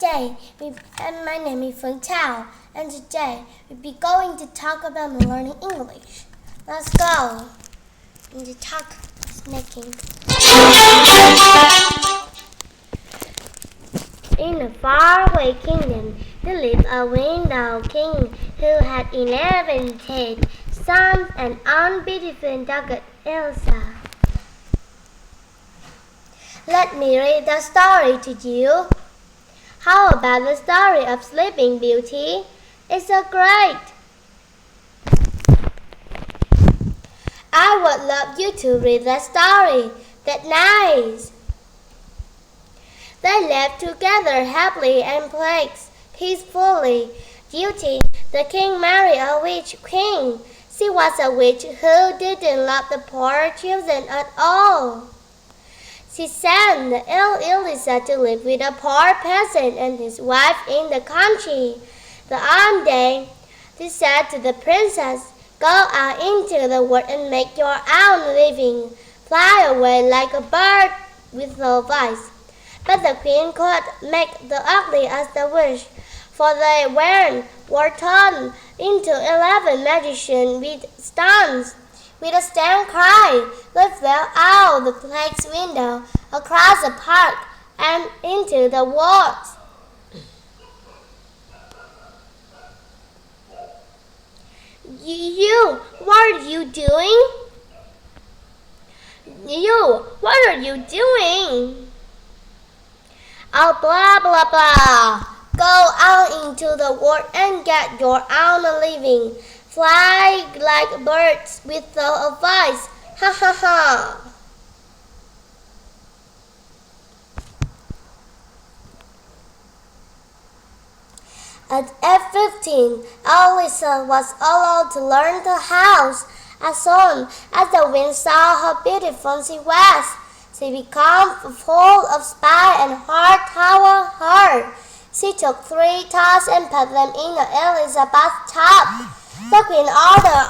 My name is Feng Chao, and today we'll be going to talk about learning English. Let's go. And the talk is making. In a faraway kingdom, there lived a window king who had 11 heads, sons, and unbeautiful daughter Elsa. Let me read the story to you. How about the story of Sleeping Beauty? It's so great. I would love you to read the story. That's nice. They lived together happily and peacefully. Beauty, the king, married a witch queen. She was a witch who didn't love the poor children at all. She sent Elisa to live with a poor peasant and his wife in the country. The one day, she said to the princess, "Go out into the world and make your own living. Fly away like a bird with no voice." But the queen could make the ugly as the wish, for they were turned into 11 magicians with stones. With a stern cry, they fell out the palace window, across the park, and into the woods. What are you doing? What are you doing? Oh, blah, blah, blah. Go out into the world and get your own living. Fly like birds with no voice. Ha ha ha. At 15, Elisa was allowed to learn the house. As soon as the wind saw how beautiful she was, she became full of spite and heart toward her. She took 3 toys and put them in Elisa's bathtub. The queen ordered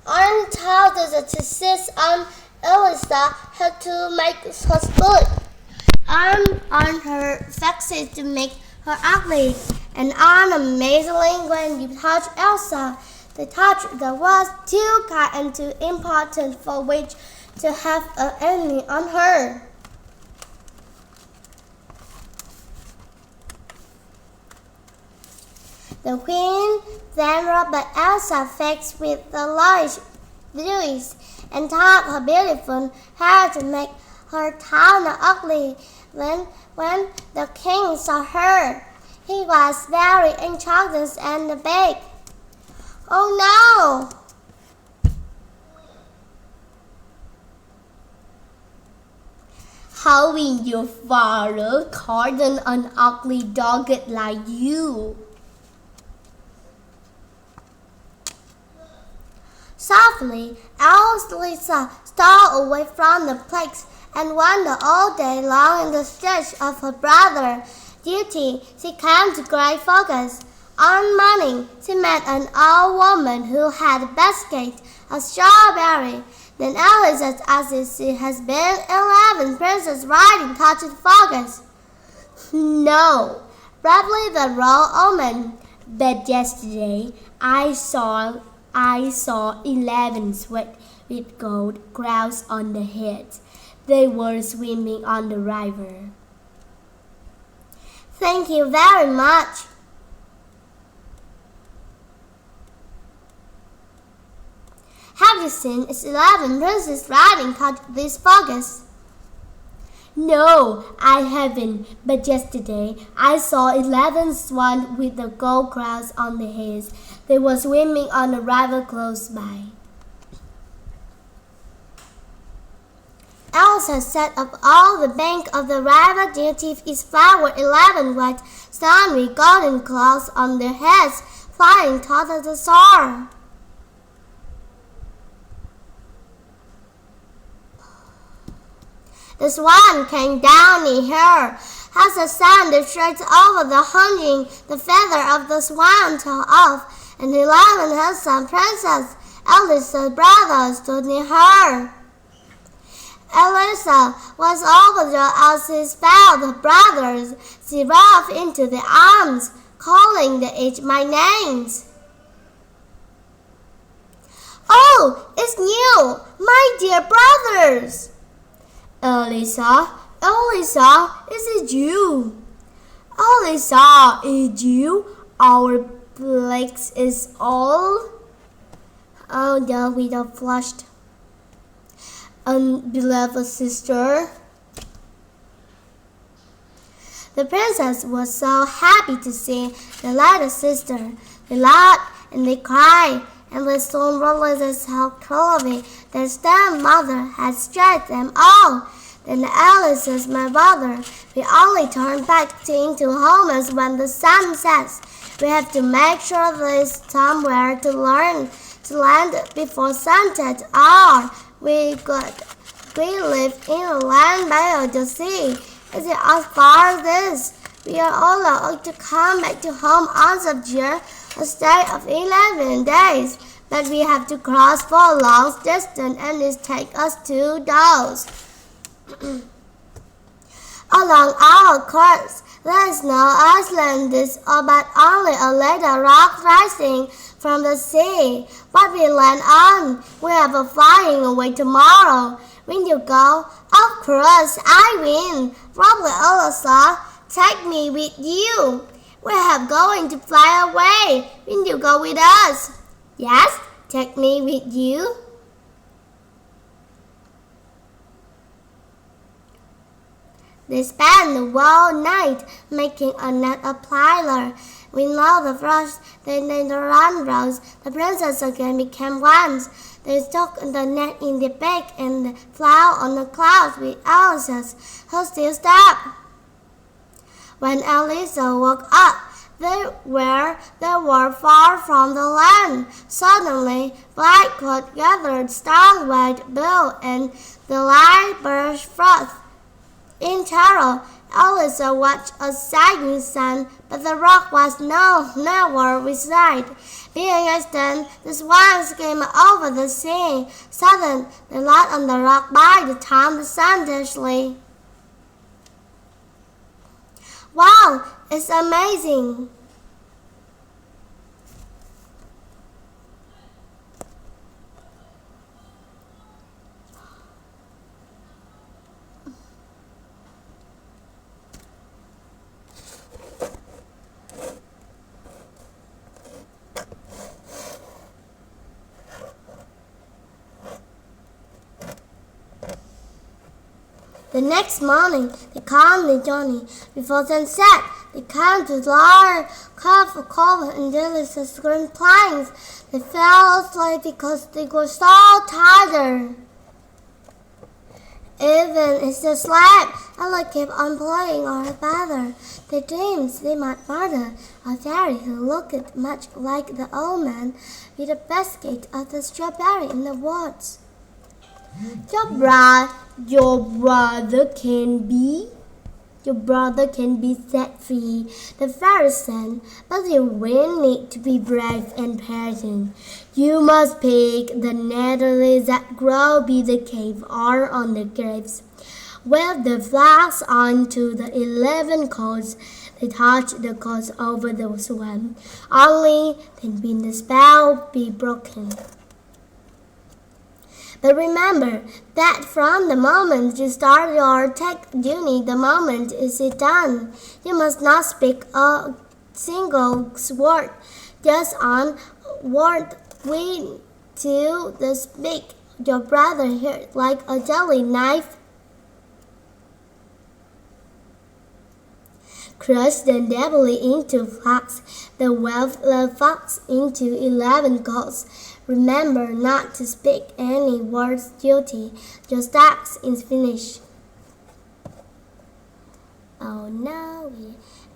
Aunt to sit on Elisa had to make her split. On her vexed to make her ugly, and amazingly when you touch Elsa, the touch that was too kind and too important for which to have an enemy on her. The queen then rubbed Elsa's face with the large blues and taught her beautiful hair to make her town ugly. When the king saw her, he was very enchanted and begged, "Oh no! How will your father pardon an ugly dog like you?" Softly, Elsa stole away from the place and wandered all day long in the search of her brother. Duty, she came to great focus. On morning, she met an old woman who had a basket of strawberry. Then Elisa asked if she has been 11 princess riding touched focus. "No," bravely the royal woman, "but yesterday I saw 11 sweat with gold crowns on their heads. They were swimming on the river." "Thank you very much." "Have you seen 11 princes riding touch this focus?" "No, I haven't, but yesterday I saw 11 swans with the gold crowns on their heads. They were swimming on a river close by." Elsa set up all the bank of the river. Duty is flowered 11 white swans with golden clouds on their heads, flying toward the shore. The swan came down near her. As the sun stretched over the hunting, the feather of the swan tore off, and 11 handsome princesses, eldest brother, stood near her. Elisa was overjoyed as she found her brothers. She ran into their arms, calling them each by names. "Oh, it's you, my dear brothers!" "Elisa, Elisa, is it you?" "Elisa, is you? Our plague is all." Oh, the widow flushed. "Beloved sister." The princess was so happy to see the little sister. They laughed and they cried, and they soon realized how cruelly their stepmother had struck them all. Then Alice's my brother, we only turn back into homes when the sun sets. We have to make sure there's somewhere to land before sunset. We live in a land by the sea. Is it as far as this? We are all allowed to come back to home once a year, a stay of 11 days. But we have to cross for a long distance, and it takes us 2 days. Along our course, there is no island, but only a little rock rising from the sea. What we land on, we are flying away tomorrow. When you go, of course I win. Probably Elisa, take me with you. We are going to fly away. Will you go with us? Yes, take me with you. They spent the whole night making a net of plier. When all the frost, then the run rose, the princess again became one. They stuck the net in the beak and flew on the clouds with Elisa, who still stopped. When Elisa woke up, they were far from the land. Suddenly, black cloud gathered, strong white blew, and the light burst forth. In terror, Elisa watched a shining sun, but the rock was nowhere beside. Being instant, the swans came over the sea. Suddenly, they light on the rock by the time the sun dashed. Wow, it's amazing! The next morning, they calmed the journey. Before sunset, they came to the large cove of cover and delicious green plains. They fell asleep because they were so tired. Even as they slept, Ella kept on playing on her father. They dreamed they might murder a fairy who looked much like the old man with a basket of the strawberry in the woods. Your brother can be set free, the fairy said, but you will need to be brave and patient. You must pick the nettles that grow by the cave or on the graves. Wave the flags onto the 11 cords. They touch the cords over the swamp. Only then will the spell be broken. But remember that from the moment you start your tech journey, the moment is it done. You must not speak a single word, just on word when to the speak. Your brother hurt like a jelly knife. Crush the devil into flax, the 12 fox into 11 coals. Remember not to speak any words guilty. Your task is finished. Oh no!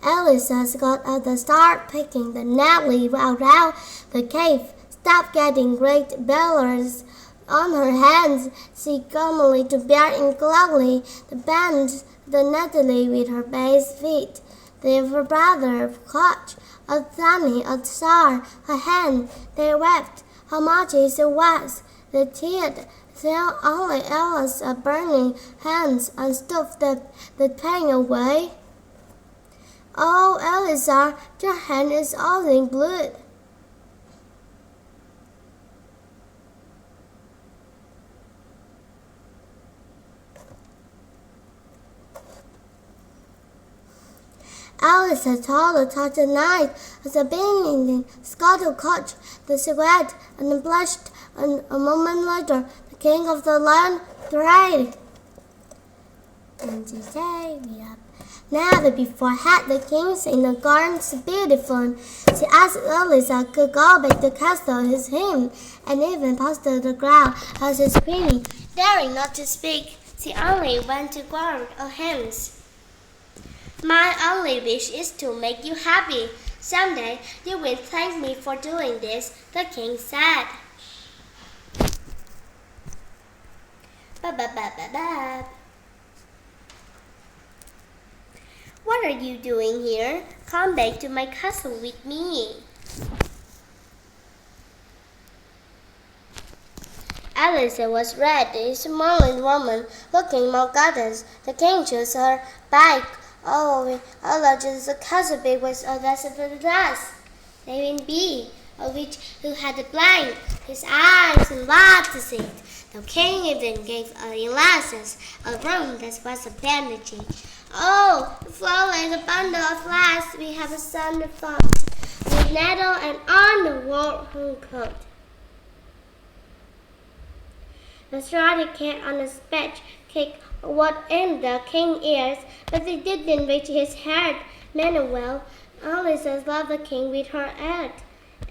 Elisa got at the start picking the nettles around the cave. Stop getting great bellers on her hands. She calmly to bear and gladly the bend the nettle with her base feet. The brother caught a sunny a star her hand. They wept. How much is it was? The tears till only Alice's burning hands and stuffed the pain away. Oh, Eliza, your hand is all in blood. Alice had told the torture night as a being scuttle caught the cigarette and blushed, and a moment later the king of the land cried. And today we up. Now the before had the kings in the gardens beautiful. She asked Alice could go back to castle his him, and even passed the ground as his queen, daring not to speak. She only went to guard her hands. My only wish is to make you happy. Someday you will thank me for doing this, the king said. Ba-ba-ba-ba-ba. What are you doing here? Come back to my castle with me. Alice was red, a smiling woman, looking more goddess. The king chose her back. Oh, just the castle big was a lesson for the glass. Even B, a witch who had a blind, his eyes and what to see. The king even gave Elias a room that was a bandaging. Oh, the floor is a bundle of glass. We have a sun that falls with nettle and on the wall hung coat. The started cat on a spatch kicked what in the king's ears, but it didn't reach his head. Manuel, Alice loved the king with her heart,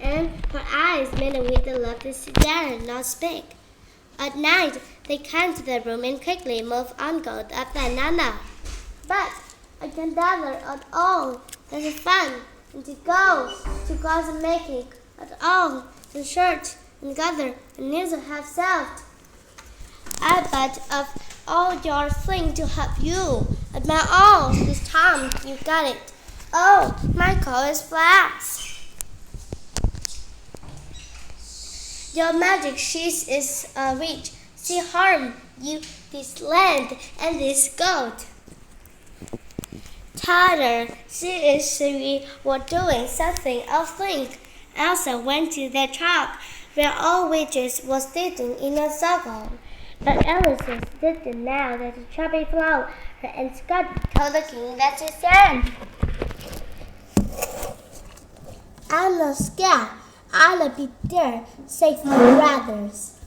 and her eyes met with the love to sit there and not speak. At night, they came to the room and quickly moved on got a banana. But I can gather at all. That is fun, and to go and make it at all, to search and gather and neither have solved. I bet of all your things to help you. At my all, this time you got it. Oh, Michael is flax. Your magic sheet is a witch. She harmed you this land and this gold. Tyler, we were doing something else. Think. Elsa went to the truck where all witches were sitting in a circle. But Alice didn't know that the trouble flowed, and Scott told the king that she said, I'm not scared. I'll be there, safe my brothers.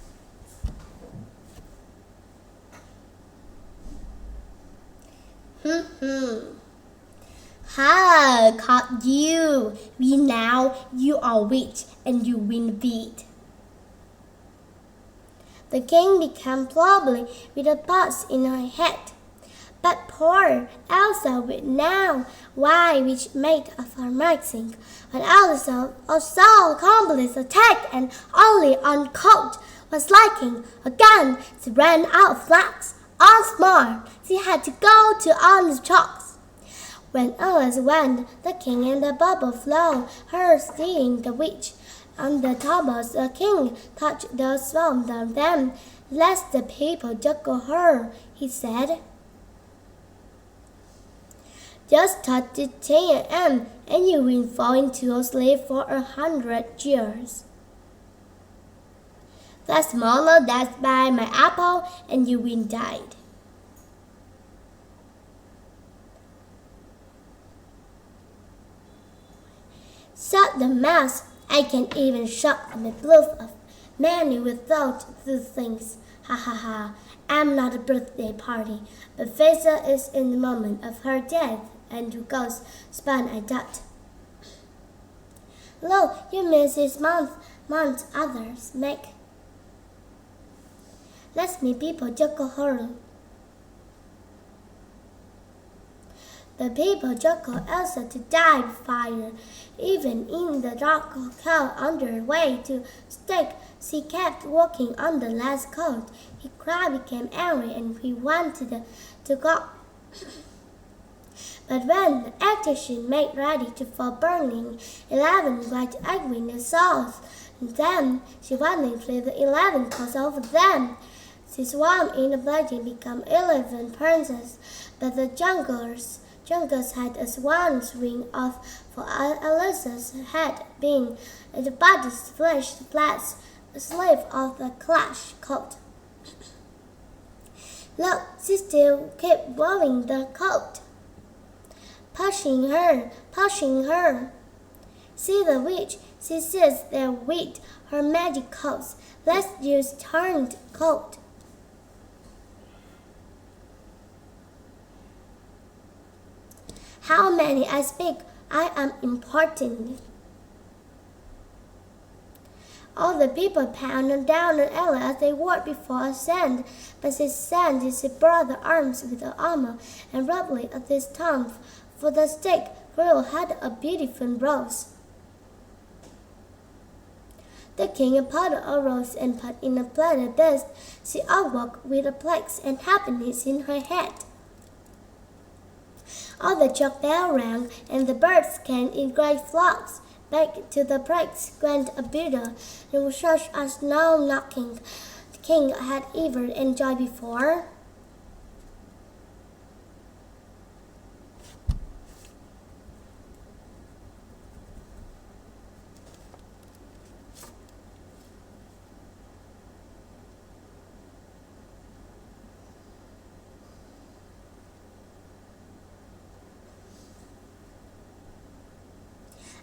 Ha, caught you. We now you are witch and you win beat. The king became probably with a buzz in her head. But poor Elsa would now why which made of her mixing. When Elsa also accomplice attack and only on coat was liking a gun, she ran out of flax. Once more, she had to go to on the chalks. When Alice went, the king and the bubble flow, her seeing the witch. On the tables, the king touched the swamp of them, lest the people juggle her, he said. Just touch the 10 a.m. and you will fall into a sleep for 100 years. The smaller that's by my apple and you will die. Shut the mouth. I can even shut the bluff of many without the things. Ha ha ha. I'm not a birthday party, but Faisal is in the moment of her death, and who goes spun I doubt. Lo, you miss this month others make. Let me people juggle her. The people juggled Elsa to die with fire. Even in the dark cow on their way to stake, she kept walking on the last coat. He cried, became angry, and he wanted to go. But when the actor she made ready to fall burning, 11 bright ugly souls, and then she wanted to flee the 11 cause over them. She swam in the black and became 11 princes, but the junglers had a swan's wing off for Alice's had been the body's flesh flat sleeve of the clash coat. Look, she still kept blowing the coat. Pushing her. See the witch, she says there with her magic coats. Let's use turned coat. How many I speak, I am important. All the people pounded down on Ella as they walked before a sand, but she brought the arms with the armor and roughly at his tongue, for the stick grill had a beautiful rose. The king pulled a rose and put in a platter dust. She awoke with a plague and happiness in her head. All the church bell rang, and the birds came in great flocks. Back to the place went a builder, and was such as no knocking the king had ever enjoyed before.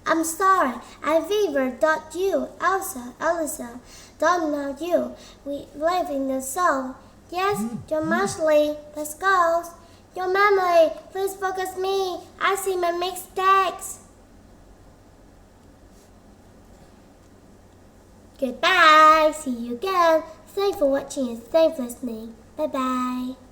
I'm sorry, I never thought you, Elsa, don't know you. We live in the soul. Yes, your Marshally, let's go. Your memory, please focus me. I see my mistakes. Goodbye, see you again. Thanks for watching and thanks for listening. Bye bye.